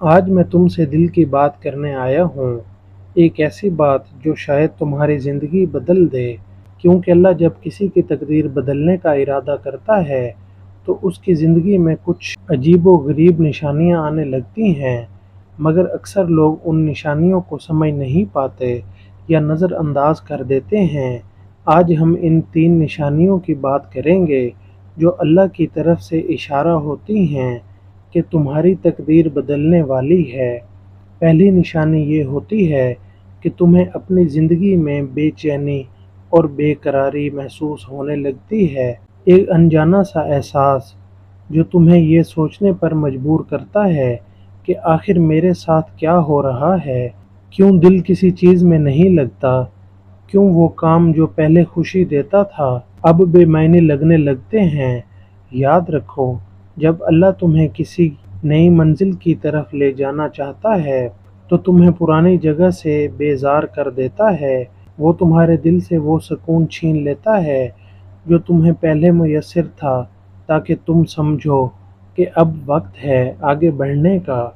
آج میں تم سے دل کی بات کرنے آیا ہوں، ایک ایسی بات جو شاید تمہاری زندگی بدل دے، کیونکہ اللہ جب کسی کی تقدیر بدلنے کا ارادہ کرتا ہے تو اس کی زندگی میں کچھ عجیب و غریب نشانیاں آنے لگتی ہیں، مگر اکثر لوگ ان نشانیوں کو سمجھ نہیں پاتے یا نظر انداز کر دیتے ہیں۔ آج ہم ان 3 نشانیوں کی بات کریں گے جو اللہ کی طرف سے اشارہ ہوتی ہیں کہ تمہاری تقدیر بدلنے والی ہے۔ پہلی نشانی یہ ہوتی ہے کہ تمہیں اپنی زندگی میں بے چینی اور بے قراری محسوس ہونے لگتی ہے، ایک انجانا سا احساس جو تمہیں یہ سوچنے پر مجبور کرتا ہے کہ آخر میرے ساتھ کیا ہو رہا ہے، کیوں دل کسی چیز میں نہیں لگتا، کیوں وہ کام جو پہلے خوشی دیتا تھا اب بے معنی لگنے لگتے ہیں۔ یاد رکھو، جب اللہ تمہیں کسی نئی منزل کی طرف لے جانا چاہتا ہے تو تمہیں پرانی جگہ سے بیزار کر دیتا ہے، وہ تمہارے دل سے وہ سکون چھین لیتا ہے جو تمہیں پہلے میسر تھا، تاکہ تم سمجھو کہ اب وقت ہے آگے بڑھنے کا۔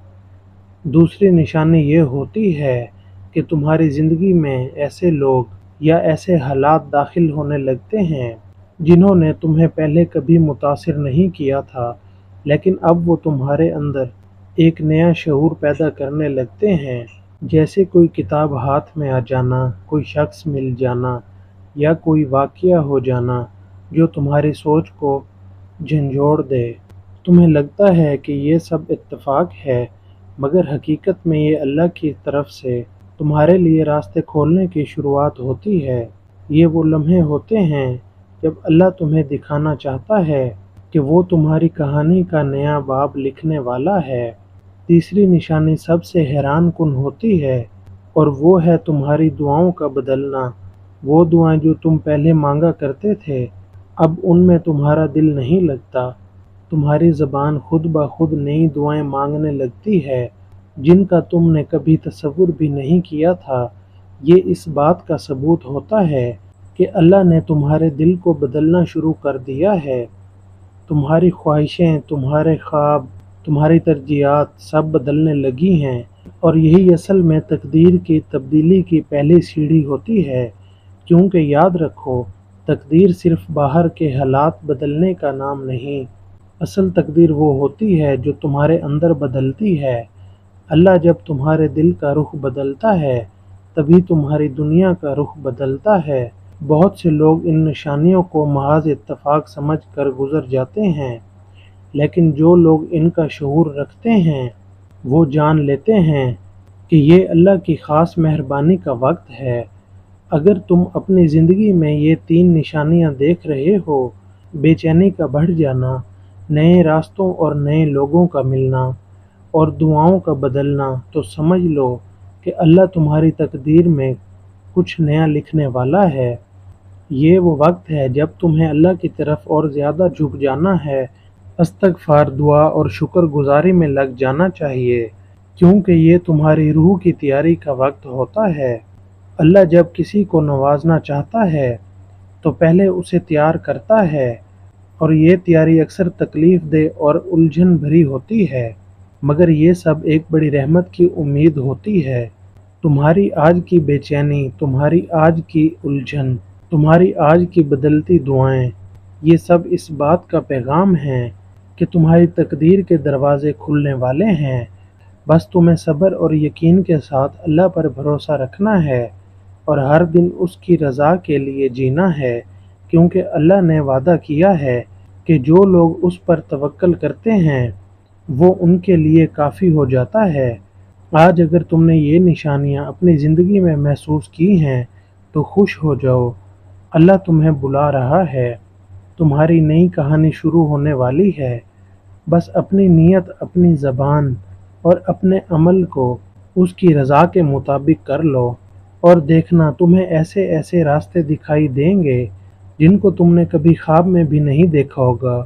دوسری نشانی یہ ہوتی ہے کہ تمہاری زندگی میں ایسے لوگ یا ایسے حالات داخل ہونے لگتے ہیں جنہوں نے تمہیں پہلے کبھی متاثر نہیں کیا تھا، لیکن اب وہ تمہارے اندر ایک نیا شعور پیدا کرنے لگتے ہیں، جیسے کوئی کتاب ہاتھ میں آ جانا، کوئی شخص مل جانا یا کوئی واقعہ ہو جانا جو تمہاری سوچ کو جھنجھوڑ دے۔ تمہیں لگتا ہے کہ یہ سب اتفاق ہے، مگر حقیقت میں یہ اللہ کی طرف سے تمہارے لیے راستے کھولنے کی شروعات ہوتی ہے۔ یہ وہ لمحے ہوتے ہیں جب اللہ تمہیں دکھانا چاہتا ہے کہ وہ تمہاری کہانی کا نیا باب لکھنے والا ہے۔ تیسری نشانی سب سے حیران کن ہوتی ہے اور وہ ہے تمہاری دعاؤں کا بدلنا۔ وہ دعائیں جو تم پہلے مانگا کرتے تھے، اب ان میں تمہارا دل نہیں لگتا۔ تمہاری زبان خود بخود نئی دعائیں مانگنے لگتی ہے جن کا تم نے کبھی تصور بھی نہیں کیا تھا۔ یہ اس بات کا ثبوت ہوتا ہے کہ اللہ نے تمہارے دل کو بدلنا شروع کر دیا ہے۔ تمہاری خواہشیں، تمہارے خواب، تمہاری ترجیحات سب بدلنے لگی ہیں، اور یہی اصل میں تقدیر کی تبدیلی کی پہلی سیڑھی ہوتی ہے، کیونکہ یاد رکھو، تقدیر صرف باہر کے حالات بدلنے کا نام نہیں، اصل تقدیر وہ ہوتی ہے جو تمہارے اندر بدلتی ہے۔ اللہ جب تمہارے دل کا رخ بدلتا ہے تبھی تمہاری دنیا کا رخ بدلتا ہے۔ بہت سے لوگ ان نشانیوں کو محض اتفاق سمجھ کر گزر جاتے ہیں، لیکن جو لوگ ان کا شعور رکھتے ہیں وہ جان لیتے ہیں کہ یہ اللہ کی خاص مہربانی کا وقت ہے۔ اگر تم اپنی زندگی میں یہ 3 نشانیاں دیکھ رہے ہو، بے چینی کا بڑھ جانا، نئے راستوں اور نئے لوگوں کا ملنا، اور دعاؤں کا بدلنا، تو سمجھ لو کہ اللہ تمہاری تقدیر میں کچھ نیا لکھنے والا ہے۔ یہ وہ وقت ہے جب تمہیں اللہ کی طرف اور زیادہ جھک جانا ہے، استغفار، دعا اور شکر گزاری میں لگ جانا چاہیے، کیونکہ یہ تمہاری روح کی تیاری کا وقت ہوتا ہے۔ اللہ جب کسی کو نوازنا چاہتا ہے تو پہلے اسے تیار کرتا ہے، اور یہ تیاری اکثر تکلیف دہ اور الجھن بھری ہوتی ہے، مگر یہ سب ایک بڑی رحمت کی امید ہوتی ہے۔ تمہاری آج کی بے چینی، تمہاری آج کی الجھن، تمہاری آج کی بدلتی دعائیں، یہ سب اس بات کا پیغام ہیں کہ تمہاری تقدیر کے دروازے کھلنے والے ہیں۔ بس تمہیں صبر اور یقین کے ساتھ اللہ پر بھروسہ رکھنا ہے اور ہر دن اس کی رضا کے لیے جینا ہے، کیونکہ اللہ نے وعدہ کیا ہے کہ جو لوگ اس پر توکل کرتے ہیں وہ ان کے لیے کافی ہو جاتا ہے۔ آج اگر تم نے یہ نشانیاں اپنی زندگی میں محسوس کی ہیں تو خوش ہو جاؤ، اللہ تمہیں بلا رہا ہے، تمہاری نئی کہانی شروع ہونے والی ہے۔ بس اپنی نیت، اپنی زبان اور اپنے عمل کو اس کی رضا کے مطابق کر لو، اور دیکھنا تمہیں ایسے ایسے راستے دکھائی دیں گے جن کو تم نے کبھی خواب میں بھی نہیں دیکھا ہوگا۔